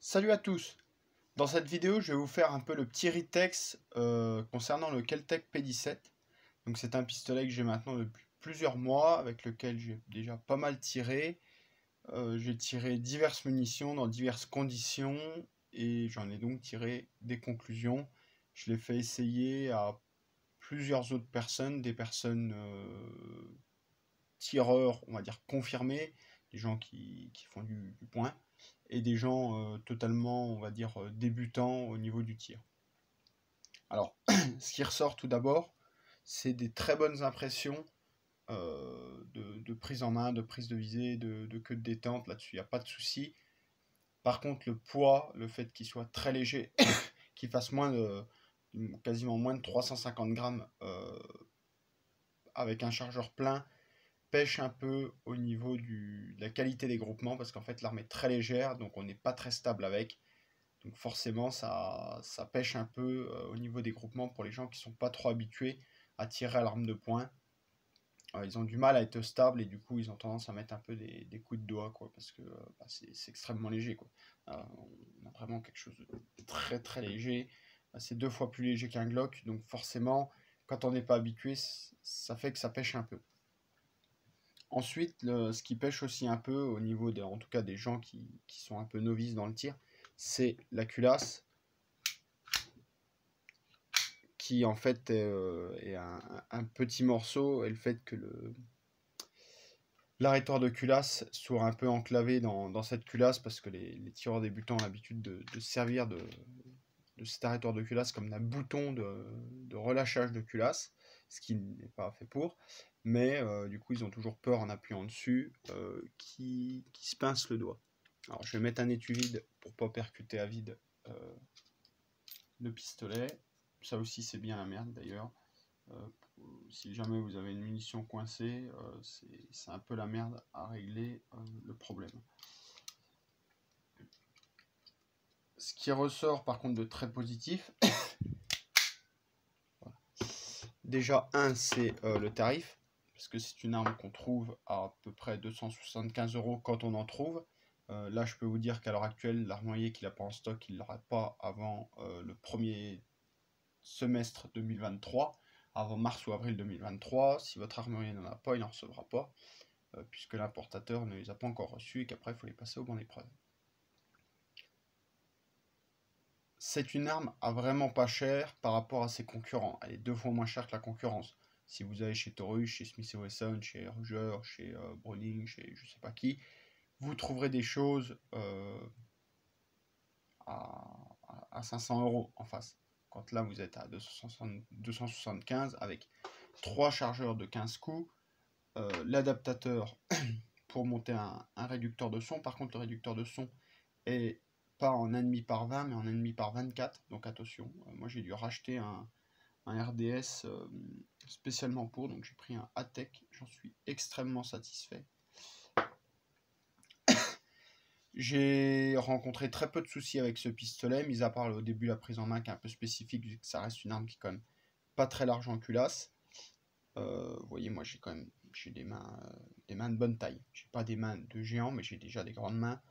Salut à tous! Dans cette vidéo, je vais vous faire un peu le petit retest concernant le Kel-Tec P17. Donc c'est un pistolet que j'ai maintenant depuis plusieurs mois, avec lequel j'ai déjà pas mal tiré. J'ai tiré diverses munitions dans diverses conditions, et j'en ai donc tiré des conclusions. Je l'ai fait essayer à plusieurs autres personnes, des personnes tireurs, on va dire confirmés, des gens qui font du point, et des gens totalement, on va dire, débutants au niveau du tir. Alors, ce qui ressort tout d'abord, c'est des très bonnes impressions de prise en main, de prise de visée, de queue de détente. Là-dessus, il n'y a pas de souci. Par contre, le poids, le fait qu'il soit très léger, qu'il fasse quasiment moins de 350 grammes avec un chargeur plein, pêche un peu au niveau de la qualité des groupements, parce qu'en fait l'arme est très légère, donc on n'est pas très stable avec. Donc forcément ça pêche un peu au niveau des groupements pour les gens qui ne sont pas trop habitués à tirer à l'arme de poing. Ils ont du mal à être stables, et du coup ils ont tendance à mettre un peu des coups de doigt, quoi, parce que c'est extrêmement léger, quoi. On a vraiment quelque chose de très très léger. C'est 2 fois plus léger qu'un Glock, donc forcément quand on n'est pas habitué, ça fait que ça pêche un peu. Ensuite, ce qui pêche aussi un peu au niveau en tout cas des gens qui sont un peu novices dans le tir, c'est la culasse, qui en fait est un petit morceau, et le fait que l'arrêtoire de culasse soit un peu enclavé dans cette culasse, parce que les tireurs débutants ont l'habitude de se servir de cet arrêtoire de culasse comme d'un bouton de relâchage de culasse, ce qui n'est pas fait pour, mais du coup ils ont toujours peur en appuyant dessus qui se pince le doigt. Alors je vais mettre un étui vide pour pas percuter à vide le pistolet. Ça aussi c'est bien la merde d'ailleurs. Si jamais vous avez une munition coincée, c'est un peu la merde à régler le problème. Ce qui ressort par contre de très positif, déjà c'est le tarif, parce que c'est une arme qu'on trouve à peu près 275 € quand on en trouve. Là je peux vous dire qu'à l'heure actuelle, l'armurier qui l'a pas en stock, il l'aura pas avant le premier semestre 2023, avant mars ou avril 2023. Si votre armurier n'en a pas, il n'en recevra pas, puisque l'importateur ne les a pas encore reçus, et qu'après il faut les passer au banc d'épreuve. C'est une arme à vraiment pas cher par rapport à ses concurrents. Elle est 2 fois moins chère que la concurrence. Si vous allez chez Taurus, chez Smith & Wesson, chez Ruger, chez Browning, chez je sais pas qui, vous trouverez des choses à 500 € en face. Quand là vous êtes à 275 avec 3 chargeurs de 15 coups, l'adaptateur pour monter un réducteur de son. Par contre, le réducteur de son est pas en 1,5 par 20, mais en 1,5 par 24, donc attention. Moi j'ai dû racheter un RDS spécialement pour, donc j'ai pris un Atec, j'en suis extrêmement satisfait. J'ai rencontré très peu de soucis avec ce pistolet, mis à part au début la prise en main qui est un peu spécifique, vu que ça reste une arme qui est quand même pas très large en culasse. Vous voyez, moi j'ai des mains de bonne taille. J'ai pas des mains de géant, mais j'ai déjà des grandes mains.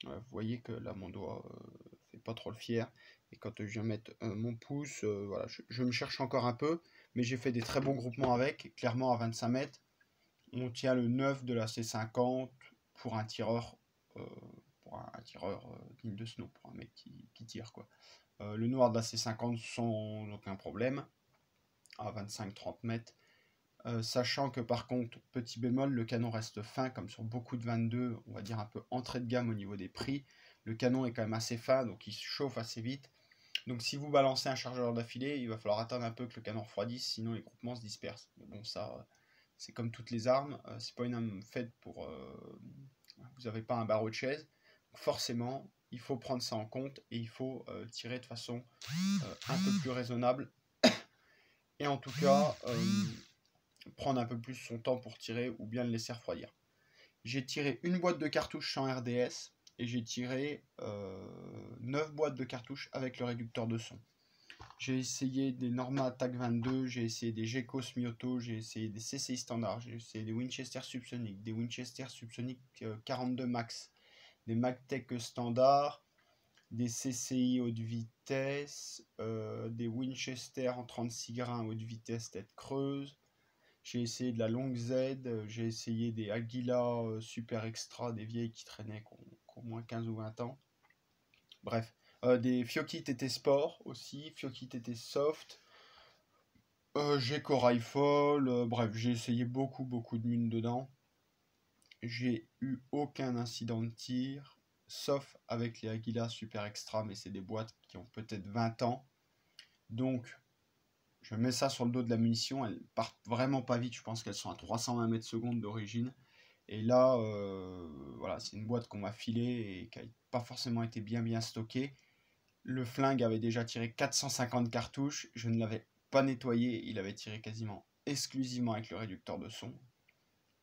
Vous voyez que là mon doigt fait pas trop le fier, et quand je viens mettre mon pouce, voilà, je me cherche encore un peu, mais j'ai fait des très bons groupements avec. Clairement à 25 mètres, on tient le 9 de la C50 pour un tireur, digne de ce nom, pour un mec qui tire, quoi. Le noir de la C50 sans aucun problème à 25-30 mètres. Sachant que par contre, petit bémol, le canon reste fin, comme sur beaucoup de 22, on va dire un peu entrée de gamme au niveau des prix. Le canon est quand même assez fin, donc il se chauffe assez vite. Donc si vous balancez un chargeur d'affilée, il va falloir attendre un peu que le canon refroidisse, sinon les groupements se dispersent. Mais bon, ça, c'est comme toutes les armes, c'est pas une arme faite pour... vous n'avez pas un barreau de chaise. Donc forcément, il faut prendre ça en compte, et il faut tirer de façon un peu plus raisonnable. Et en tout cas... prendre un peu plus son temps pour tirer, ou bien le laisser refroidir. J'ai tiré une boîte de cartouches sans RDS, et j'ai tiré 9 boîtes de cartouches avec le réducteur de son. J'ai essayé des Norma TAC 22, j'ai essayé des Gekko Smioto, j'ai essayé des CCI standards, j'ai essayé des Winchester Subsonic, des Winchester Subsonic 42 Max, des Magtech standards, des CCI haute vitesse, des Winchester en 36 grains haute vitesse tête creuse. J'ai essayé de la longue Z, j'ai essayé des Aguila super extra, des vieilles qui traînaient, qui ont moins 15 ou 20 ans. Bref, des Fiocchi TT Sport aussi, Fiocchi TT Soft. J'ai Corail Fall, bref, j'ai essayé beaucoup de mines dedans. J'ai eu aucun incident de tir, sauf avec les Aguila Super Extra, mais c'est des boîtes qui ont peut-être 20 ans. Donc, je mets ça sur le dos de la munition, elles partent vraiment pas vite, je pense qu'elles sont à 320 mètres secondes d'origine. Et là, voilà, c'est une boîte qu'on m'a filée et qui n'a pas forcément été bien stockée. Le flingue avait déjà tiré 450 cartouches, je ne l'avais pas nettoyé, il avait tiré quasiment exclusivement avec le réducteur de son,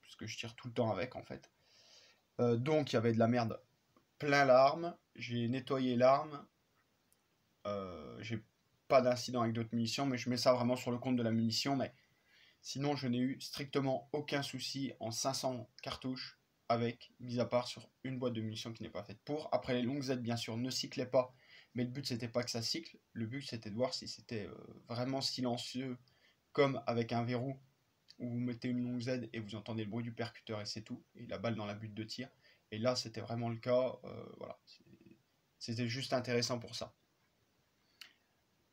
puisque je tire tout le temps avec en fait. Donc il y avait de la merde plein l'arme, j'ai nettoyé l'arme, j'ai pas d'incident avec d'autres munitions, mais je mets ça vraiment sur le compte de la munition, mais sinon je n'ai eu strictement aucun souci en 500 cartouches avec, mis à part sur une boîte de munitions qui n'est pas faite pour. Après les longues Z bien sûr ne cyclaient pas, mais le but c'était pas que ça cycle, le but c'était de voir si c'était vraiment silencieux comme avec un verrou où vous mettez une longue Z et vous entendez le bruit du percuteur et c'est tout, et la balle dans la butte de tir. Et là c'était vraiment le cas, voilà, c'était juste intéressant pour ça.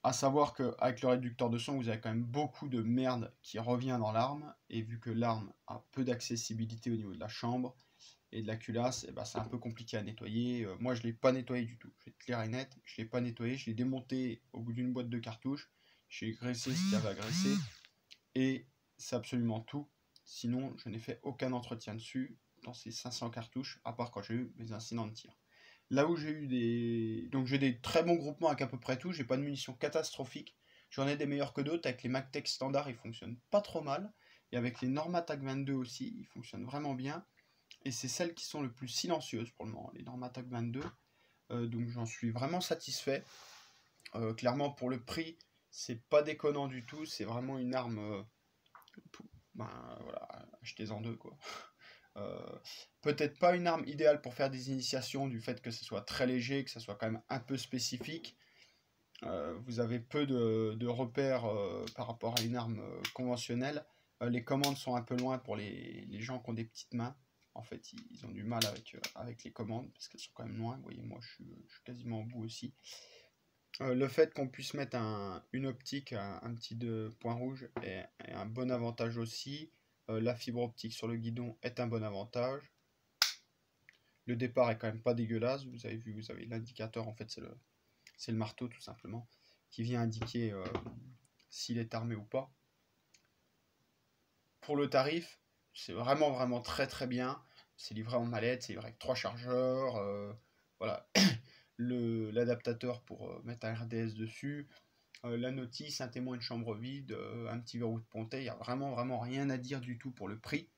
À savoir qu'avec le réducteur de son, vous avez quand même beaucoup de merde qui revient dans l'arme, et vu que l'arme a peu d'accessibilité au niveau de la chambre et de la culasse, et ben c'est un peu compliqué à nettoyer. Moi je ne l'ai pas nettoyé du tout, je vais être clair et net, je ne l'ai pas nettoyé, je l'ai démonté au bout d'une boîte de cartouches, j'ai graissé ce qu'il y avait à graisser, et c'est absolument tout. Sinon je n'ai fait aucun entretien dessus dans ces 500 cartouches, à part quand j'ai eu mes incidents de tir. Là où j'ai eu des. Donc j'ai des très bons groupements avec à peu près tout, j'ai pas de munitions catastrophiques. J'en ai des meilleurs que d'autres, avec les MagTech standards ils fonctionnent pas trop mal. Et avec les Norma TAC 22 aussi, ils fonctionnent vraiment bien. Et c'est celles qui sont le plus silencieuses pour le moment, les Norma TAC 22. Donc j'en suis vraiment satisfait. Clairement pour le prix, c'est pas déconnant du tout, c'est vraiment une arme. Ben voilà, achetez-en deux quoi. Euh, Peut-être pas une arme idéale pour faire des initiations du fait que ce soit très léger, que ce soit quand même un peu spécifique. Vous avez peu de repères par rapport à une arme conventionnelle. Les commandes sont un peu loin pour les gens qui ont des petites mains. En fait, ils ont du mal avec les commandes parce qu'elles sont quand même loin. Vous voyez, moi je suis quasiment au bout aussi. Le fait qu'on puisse mettre une optique, un petit point rouge est un bon avantage aussi. La fibre optique sur le guidon est un bon avantage. Le départ est quand même pas dégueulasse. Vous avez vu, vous avez l'indicateur, en fait c'est le marteau tout simplement, qui vient indiquer s'il est armé ou pas. Pour le tarif, c'est vraiment très bien. C'est livré en mallette, c'est livré avec 3 chargeurs. Voilà, l'adaptateur pour mettre un RDS dessus. La notice, un témoin de chambre vide, un petit verrou de pontet, il n'y a vraiment rien à dire du tout pour le prix.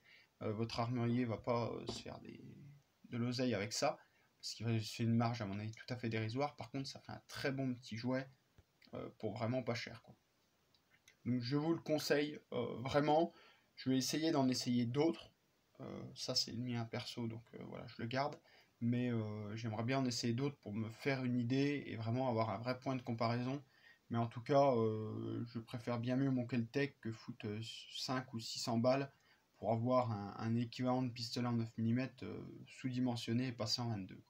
Votre armurier va pas se faire de l'oseille avec ça, parce qu'il c'est une marge à mon avis tout à fait dérisoire. Par contre, ça fait un très bon petit jouet pour vraiment pas cher, quoi. Donc je vous le conseille vraiment. Je vais essayer d'en essayer d'autres. Ça c'est le mien perso, donc voilà, je le garde. Mais j'aimerais bien en essayer d'autres pour me faire une idée et vraiment avoir un vrai point de comparaison. Mais en tout cas, je préfère bien mieux mon Keltec que foutre 5 ou 600 balles pour avoir un équivalent de pistolet en 9 mm sous-dimensionné et passé en 22.